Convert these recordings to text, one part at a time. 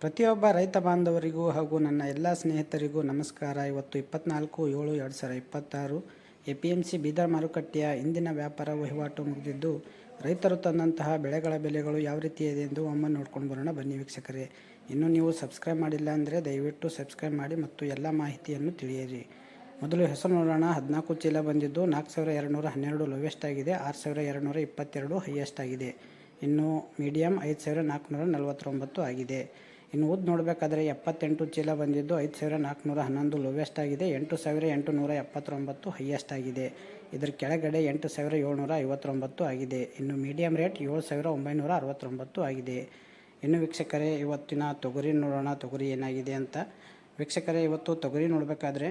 ಪ್ರತಿಯೊಬ್ಬ ರೈತ ಬಾಂಧವರಿಗೂ ಹಾಗೂ ನನ್ನ ಎಲ್ಲ ಸ್ನೇಹಿತರಿಗೂ ನಮಸ್ಕಾರ. ಇವತ್ತು 24/7/2026 APMC ಬೀದರ್ ಮಾರುಕಟ್ಟೆಯ ಇಂದಿನ ವ್ಯಾಪಾರ ವಹಿವಾಟು ಮುಗಿದಿದ್ದು, ರೈತರು ತಂದಂತಹ ಬೆಳೆಗಳ ಬೆಲೆಗಳು ಯಾವ ರೀತಿ ಇದೆ ಎಂದು ಒಮ್ಮೆ ನೋಡ್ಕೊಂಡು ಬರೋಣ ಬನ್ನಿ ವೀಕ್ಷಕರೇ. ಇನ್ನೂ ನೀವು ಸಬ್ಸ್ಕ್ರೈಬ್ ಮಾಡಿಲ್ಲ ಅಂದರೆ ದಯವಿಟ್ಟು ಸಬ್ಸ್ಕ್ರೈಬ್ ಮಾಡಿ ಮತ್ತು ಎಲ್ಲ ಮಾಹಿತಿಯನ್ನು ತಿಳಿಯಿರಿ. ಮೊದಲು ಹೆಸರು ನೋಡೋಣ. 14 ಚೀಲ ಬಂದಿದ್ದು 4212 ಲೋವೆಸ್ಟ್ ಆಗಿದೆ, 6222 ಹೈಯೆಸ್ಟ್ ಆಗಿದೆ. ಇನ್ನು ಮೀಡಿಯಮ್ 5449 ಆಗಿದೆ. ಇನ್ನು ಉದ್ದು ನೋಡಬೇಕಾದ್ರೆ 78 ಚೀಲ ಬಂದಿದ್ದು 5411 ಲೋವೆಸ್ಟ್ ಆಗಿದೆ, 8879 ಹೈಯೆಸ್ಟ್ ಆಗಿದೆ. ಇದರ ಕೆಳಗಡೆ 8759 ಆಗಿದೆ. ಇನ್ನು ಮೀಡಿಯಮ್ ರೇಟ್ 7969 ಆಗಿದೆ. ಇನ್ನು ವೀಕ್ಷಕರೇ, ಇವತ್ತಿನ ತೊಗರಿ ನೋಡೋಣ, ತೊಗರಿ ಏನಾಗಿದೆ ಅಂತ. ವೀಕ್ಷಕರೇ, ಇವತ್ತು ತೊಗರಿ ನೋಡಬೇಕಾದ್ರೆ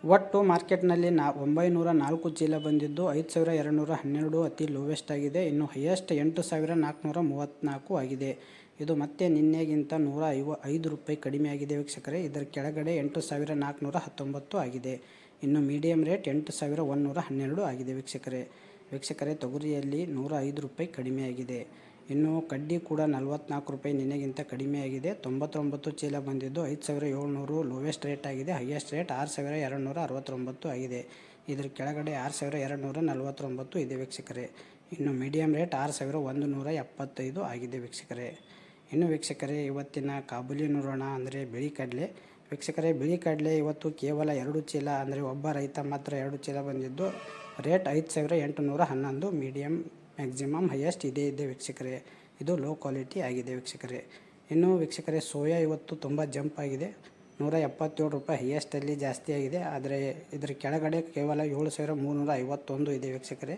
ಒಟ್ಟು ಮಾರ್ಕೆಟ್ನಲ್ಲಿ 904 ಚೀಲ ಬಂದಿದ್ದು 5212 ಅತಿ ಲೋವೆಸ್ಟ್ ಆಗಿದೆ. ಇನ್ನು ಹೈಯೆಸ್ಟ್ 8434 ಆಗಿದೆ. ಇದು ಮತ್ತೆ ನಿನ್ನೆಗಿಂತ 105 ರೂಪಾಯಿ ಕಡಿಮೆ ಆಗಿದೆ ವೀಕ್ಷಕರೇ. ಇದರ ಕೆಳಗಡೆ 8419 ಆಗಿದೆ. ಇನ್ನು ಮೀಡಿಯಮ್ ರೇಟ್ 8112 ಆಗಿದೆ ವೀಕ್ಷಕರೇ. ತೊಗರಿಯಲ್ಲಿ 105 ರೂಪಾಯಿ ಕಡಿಮೆ ಆಗಿದೆ. ಇನ್ನು ಕಡ್ಡಿ ಕೂಡ 44 ರೂಪಾಯಿ ನಿನ್ನೆಗಿಂತ ಕಡಿಮೆ ಆಗಿದೆ. 99 ಚೀಲ ಬಂದಿದ್ದು 5700 ಲೋವೆಸ್ಟ್ ರೇಟ್ ಆಗಿದೆ, ಹೈಯೆಸ್ಟ್ ರೇಟ್ 6269 ಆಗಿದೆ. ಇದರ ಕೆಳಗಡೆ 6249 ಇದೆ ವೀಕ್ಷಕರೇ. ಇನ್ನು ಮೀಡಿಯಮ್ ರೇಟ್ 6175 ಆಗಿದೆ ವೀಕ್ಷಕರೇ. ಇನ್ನು ವೀಕ್ಷಕರೇ, ಇವತ್ತಿನ ಕಾಬೂಲಿ ನೋಡೋಣ, ಅಂದರೆ ಬಿಳಿ ಕಡಲೆ. ವೀಕ್ಷಕರೇ, ಬಿಳಿ ಕಡಲೆ ಇವತ್ತು ಕೇವಲ 2 ಚೀಲ, ಅಂದರೆ ಒಬ್ಬ ರೈತ ಮಾತ್ರ 2 ಚೀಲ ಬಂದಿದ್ದು ರೇಟ್ 5811, ಮೀಡಿಯಮ್ ಮ್ಯಾಕ್ಸಿಮಮ್ ಹೈಯೆಸ್ಟ್ ಇದೇ ವೀಕ್ಷಕರೇ. ಇದು ಲೋ ಕ್ವಾಲಿಟಿ ಆಗಿದೆ ವೀಕ್ಷಕರೇ. ಇನ್ನು ವೀಕ್ಷಕರೇ, ಸೋಯಾ ಇವತ್ತು ತುಂಬ ಜಂಪ್ ಆಗಿದೆ, 177 ರೂಪಾಯಿ ಹೈಯೆಸ್ಟಲ್ಲಿ ಜಾಸ್ತಿ ಆಗಿದೆ. ಆದರೆ ಇದರ ಕೆಳಗಡೆ ಕೇವಲ 7351 ಇದೆ ವೀಕ್ಷಕರೇ.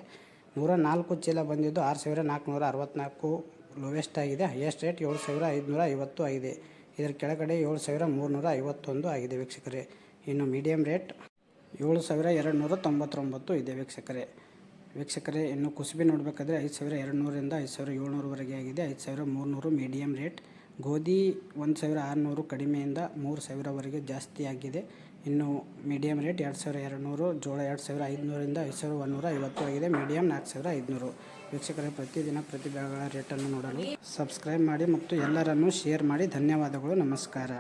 104 ಚೀಲ ಬಂದಿದ್ದು 6464 ಲೋವೆಸ್ಟ್ ಆಗಿದೆ, ಹೈಯೆಸ್ಟ್ ರೇಟ್ 7550 ಆಗಿದೆ. ಇದರ ಕೆಳಗಡೆ 7351 ಆಗಿದೆ ವೀಕ್ಷಕರೇ. ಇನ್ನು ಮೀಡಿಯಮ್ ರೇಟ್ 7299 ಇದೆ ವೀಕ್ಷಕರೇ. ಇನ್ನು ಕುಸುಬಿ ನೋಡಬೇಕಾದ್ರೆ 5200ರಿಂದ 5700ವರೆಗೆ ಆಗಿದೆ, 5300 ಮೀಡಿಯಮ್ ರೇಟ್. ಗೋಧಿ 1600 ಕಡಿಮೆಯಿಂದ 3000ವರೆಗೆ ಜಾಸ್ತಿ ಆಗಿದೆ. ಇನ್ನು ಮೀಡಿಯಮ್ ರೇಟ್ 2200, ಜೋಳ 2500ರಿಂದ 5150 ಆಗಿದೆ, ಮೀಡಿಯಮ್ 4500. ವೀಕ್ಷಕರೇ, ಪ್ರತಿದಿನ ಪ್ರತಿ ಬೆಳೆಗಳ ರೇಟನ್ನು ನೋಡಲು ಸಬ್ಸ್ಕ್ರೈಬ್ ಮಾಡಿ ಮತ್ತು ಎಲ್ಲರನ್ನೂ ಶೇರ್ ಮಾಡಿ. ಧನ್ಯವಾದಗಳು, ನಮಸ್ಕಾರ.